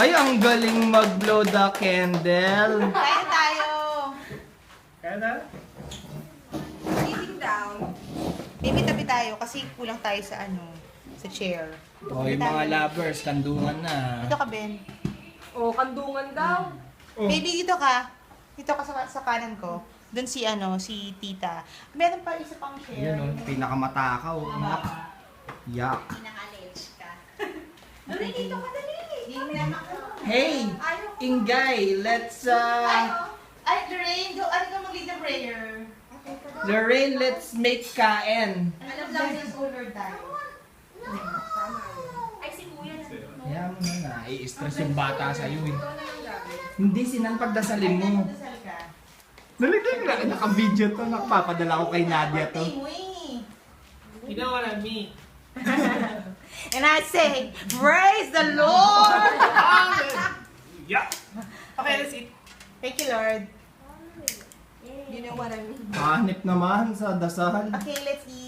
Ay, ang galing mag-blow the candle. Kain tayo. Kaya na? Sitting down. Baby, tabi tayo kasi kulang tayo sa sa chair. Hoy, mga lovers, kandungan na. Dito ka, Ben. O, kandungan daw. Oh. Baby, dito ka. Dito ka sa kanan ko. Doon si tita. Meron pa isa pang chair. Yan o, pinakamatakaw. Yak. Pinaka-ledge ka. Dali, dito ka, dali. Hey, Ingay, let's Ay, Lorraine, ano ka mag-lead ng prayer? Lorraine, let's make kain. Alam lang yung over tayo. Ay, si Kuya na. Kaya mo na, i-stress yung bata sa'yo eh. Hindi, Sinan, pagdasalin mo. Dasal ka. Naligyan na, naka-video to, nakapapadala ko kay Nadia to. Birthday mo eh. You know what I mean? And I say, praise the Lord! Yeah. Okay, let's eat. Thank you, Lord. You know what I mean? Hanip naman sa dasal. Okay, let's eat.